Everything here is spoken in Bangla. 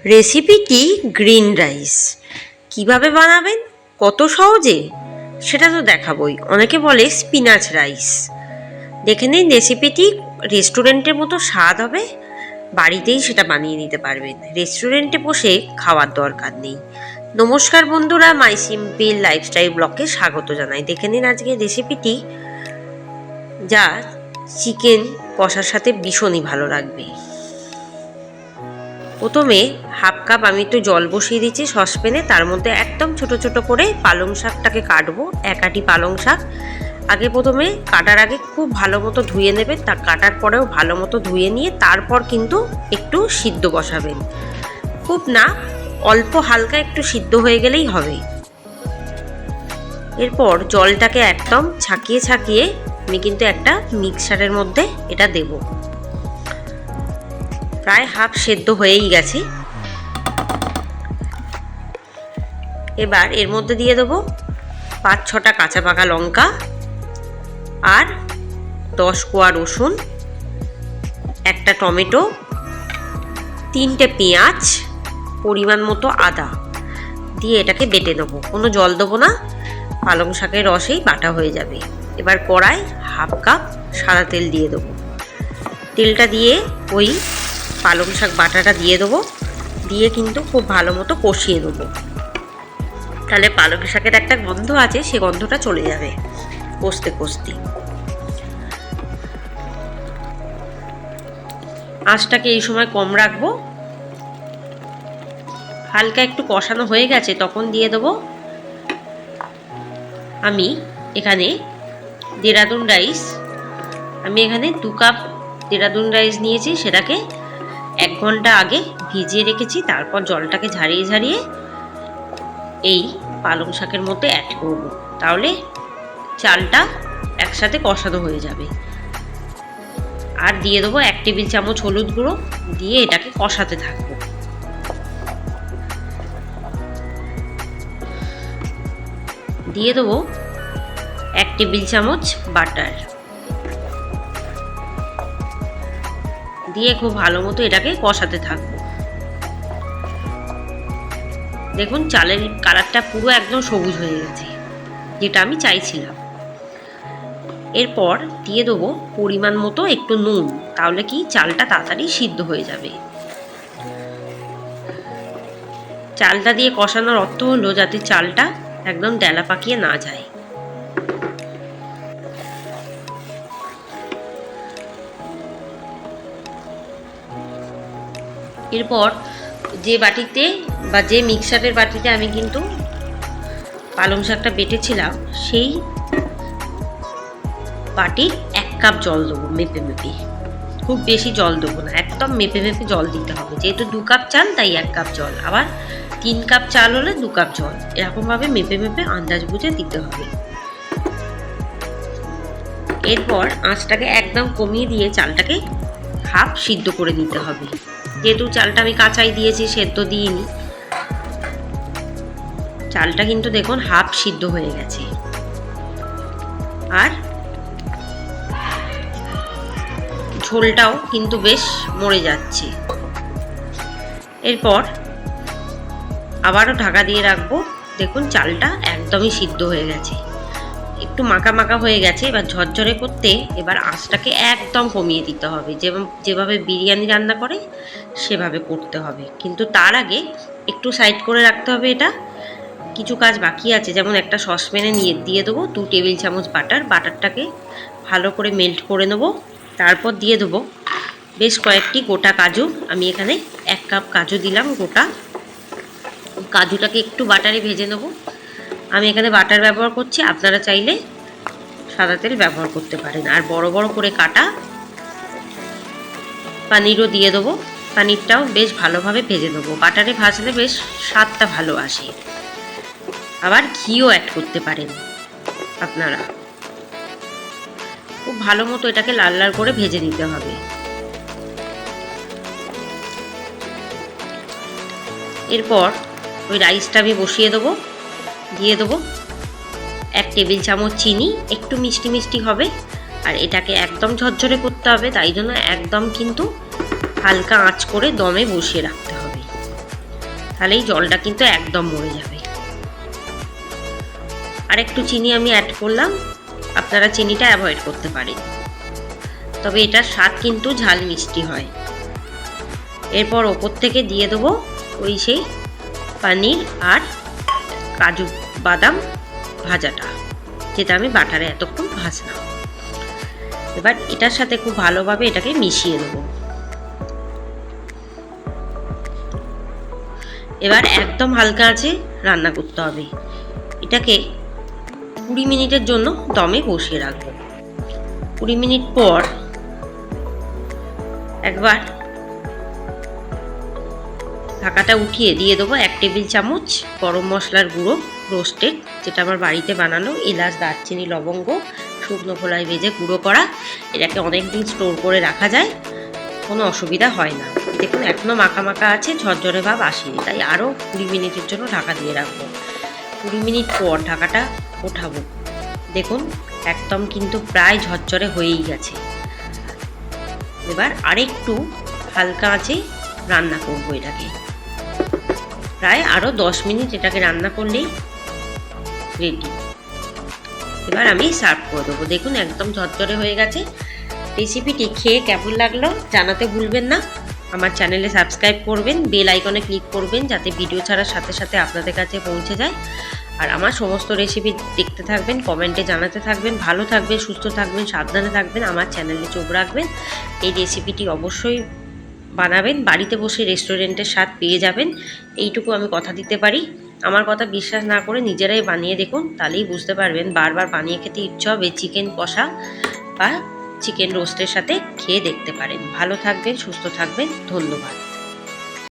রেসিপিটি গ্রিন রাইস কিভাবে বানাবেন কত সহজে সেটা তো দেখাবই। অনেকে বলে স্পিনাচ রাইস। দেখে নিন রেসিপিটি। রেস্টুরেন্টের মতো স্বাদ হবে, বাড়িতেই সেটা বানিয়ে নিতে পারবেন। রেস্টুরেন্টে বসে খাওয়ার দরকার নেই। নমস্কার বন্ধুরা, মাই সিম্পল লাইফস্টাইল ব্লগে স্বাগত জানাই। দেখে নিন আজকে রেসিপিটি, যা চিকেন কষার সাথে ভীষণই ভালো লাগবে। প্রথমে হাফ কাপ আমি একটু জল বসিয়ে দিচ্ছি সসপ্যানে। তার মধ্যে একদম ছোট ছোট করে পালং শাকটাকে কাটবো। এক আটি পালং শাক আগে প্রথমে কাটার আগে খুব ভালো মতো ধুয়ে নেবেন। তা কাটার পরেও ভালো মতো ধুয়ে নিয়ে তারপর কিন্তু একটু সিদ্ধ বসাবেন। খুব না, অল্প হালকা একটু সিদ্ধ হয়ে গেলেই হবে। এরপর জলটাকে একদম ছাকিয়ে ছাকিয়ে আমি কিন্তু একটা মিক্সারের মধ্যে এটা দেব। প্রায় হাফ সেদ্ধ হয়েই গেছে। এবার এর মধ্যে দিয়ে দেবো 5-6টা কাঁচা পাকা লঙ্কা আর 10 কোয়া রসুন, একটা টমেটো, 3টে পেঁয়াজ, পরিমাণ মতো আদা দিয়ে এটাকে বেটে নেবো। কোনো জল দেবো না, পালং শাকের রসেই বাটা হয়ে যাবে। এবার কড়াই হাফ কাপ সাদা তেল দিয়ে দেবো। তেলটা দিয়ে ওই পালং শাক বাটাটা দিয়ে দেবো। দিয়ে কিন্তু খুব ভালো মতো কষিয়ে দেবো। তাহলে পালং শাকের একটা গন্ধ আছে, সে গন্ধটা চলে যাবে কষতে কষতে। আঁচটাকে এই সময় কম রাখবো। হালকা একটু কষানো হয়ে গেছে, তখন দিয়ে দেবো আমি এখানে দেরাদুন রাইস। আমি এখানে 2 কাপ দেরাদুন রাইস নিয়েছি, সেটাকে 1 ঘন্টা আগে ভিজিয়ে রেখেছি। তারপর জলটাকে ঝারিয়ে ঝারিয়ে এই পালং শাকের মধ্যে অ্যাড করব। তাহলে চালটা একসাথে কষানো হয়ে যাবে। আর দিয়ে দেবো 1 টেবিল চামচ হলুদ গুঁড়ো, দিয়ে এটাকে কষাতে থাকবো। দিয়ে দেবো 1 টেবিল চামচ বাটার, দিয়ে খুব ভালো মতো এটাকে কষাতে থাকবো। দেখুন চালের কালারটা পুরো একদম সবুজ হয়ে গেছে, যেটা আমি চাইছিলাম। এরপর দিয়ে দেবো পরিমাণ মতো একটু নুন, তাহলে কি চালটা তাড়াতাড়ি সিদ্ধ হয়ে যাবে। চালটা দিয়ে কষানোর অর্থ হলো যাতে চালটা একদম ডেলা পাকিয়ে না যায়। এরপর যে বাটিতে বা যে মিক্সারের বাটিতে আমি কিন্তু পালং শাকটা বেটেছিলাম, সেই বাটির 1 কাপ জল দেবো মেপে মেপে। খুব বেশি জল দেবো না, একদম মেপে মেপে জল দিতে হবে। যেহেতু 2 কাপ চাল, তাই 1 কাপ জল। আবার 3 কাপ চাল হলে 2 কাপ জল। এরকমভাবে মেপে মেপে আন্দাজ বুঝে দিতে হবে। এরপর আঁচটাকে একদম কমিয়ে দিয়ে চালটাকে হাফ সিদ্ধ করে নিতে হবে। যেহেতু চালটা আমি কাঁচাই দিয়েছি, সেদ্ধ দিইনি। চালটা কিন্তু দেখুন হাফ সিদ্ধ হয়ে গেছে। আর ঝোলটাও কিন্তু বেশ মরে যাচ্ছে। এরপর আবারও ঢাকা দিয়ে রাখবো। দেখুন চালটা একদমই সিদ্ধ হয়ে গেছে, একটু মাখা মাখা হয়ে গেছে। এবার ঝরঝরে করতে এবার আঁচটাকে একদম কমিয়ে দিতে হবে। যেভাবে বিরিয়ানি রান্না করে সেভাবে করতে হবে। কিন্তু তার আগে একটু সাইড করে রাখতে হবে। এটা কিছু কাজ বাকি আছে, যেমন একটা সসপ্যানে দিয়ে দেবো 2 টেবিল চামচ বাটার। বাটারটাকে ভালো করে মেল্ট করে নেবো। তারপর দিয়ে দেবো বেশ কয়েকটি গোটা কাজু। আমি এখানে 1 কাপ কাজু দিলাম গোটা। কাজুটাকে একটু বাটারে ভেজে নেবো। আমি এখানে বাটার ব্যবহার করছি, আপনারা চাইলে সাদা তেল ব্যবহার করতে পারেন। আর বড় বড় করে কাটা পনিরও দিয়ে দেবো। পনিরটাও বেশ ভালোভাবে ভেজে নেবো। বাটারে ভাজলে বেশ স্বাদটা ভালো আসে। আবার ঘিও অ্যাড করতে পারেন আপনারা। খুব ভালো মতো এটাকে লাল লাল করে ভেজে নিতে হবে। এরপর ওই রাইসটা আমি বসিয়ে দেবো। দিয়ে দেবো 1 টেবিল চামচ চিনি, একটু মিষ্টি মিষ্টি হবে। আর এটাকে একদম ঝরঝরে করতে হবে, তাই জন্য একদম কিন্তু হালকা আঁচ করে দমে বসিয়ে রাখতে হবে। তাহলে এই জলটা কিন্তু একদম মরে যাবে। আর একটু চিনি আমি অ্যাড করলাম, আপনারা চিনিটা অ্যাভয়েড করতে পারেন, তবে এটার স্বাদ কিন্তু ঝাল মিষ্টি হয়। এরপর ওপর থেকে দিয়ে দেবো ওই সেই পনির আর কাজু বাদাম ভাজাটা, যেটা আমি বাটারে এতক্ষণ ভাজলাম। এবার এটার সাথে খুব ভালোভাবে এটাকে মিশিয়ে দেবো। এবার একদম হালকা আঁচে রান্না করতে হবে। এটাকে 20 মিনিটের জন্য দমে বসিয়ে রাখবো। 20 মিনিট পর একবার ঢাকাটা উঠিয়ে দিয়ে দেবো 1 টেবিল চামচ গরম মশলার গুঁড়ো রোস্টেড, যেটা আমার বাড়িতে বানানো, এলাচ দারচিনি লবঙ্গ শুকনো খোলায় ভেজে গুঁড়ো করা। এটাকে অনেক দিন স্টোর করে রাখা যায়, কোনো অসুবিধা হয় না। দেখুন এখনও মাখা মাখা আছে, ঝরঝরে ভাব আসেনি, তাই আরও 20 মিনিটের জন্য ঢাকা দিয়ে রাখবো। 20 মিনিট পর ঢাকাটা ওঠাবো। দেখুন একদম কিন্তু প্রায় ঝরঝরে হয়েই গেছে। এবার আরেকটু হালকা আঁচে রান্না করবো এটাকে, প্রায় আরও 10 মিনিট এটাকে রান্না করলেই রেডি। এবার আমি সার্ভ করে দেবো। দেখুন একদম ঝরঝরে হয়ে গেছে। রেসিপিটি খেয়ে কেমন লাগলো জানাতে ভুলবেন না। আমার চ্যানেলে সাবস্ক্রাইব করবেন, বেল আইকনে ক্লিক করবেন, যাতে ভিডিও ছাড়ার সাথে সাথে আপনাদের কাছে পৌঁছে যায়। আর আমার সমস্ত রেসিপি দেখতে থাকবেন, কমেন্টে জানাতে থাকবেন। ভালো থাকবেন, সুস্থ থাকবেন, সাবধানে থাকবেন, আমার চ্যানেলে চোখ রাখবেন। এই রেসিপিটি অবশ্যই বানাবেন, বাড়িতে বসে রেস্টুরেন্টের স্বাদ পেয়ে যাবেন, এইটুকু আমি কথা দিতে পারি। আমার কথা বিশ্বাস না করে নিজেরাই বানিয়ে দেখুন, তাহলেই বুঝতে পারবেন। বারবার বানিয়ে খেতে ইচ্ছে হবে। চিকেন কষা বা চিকেন রোস্টের সাথে খেয়ে দেখতে পারেন। ভালো থাকবেন, সুস্থ থাকবেন, ধন্যবাদ।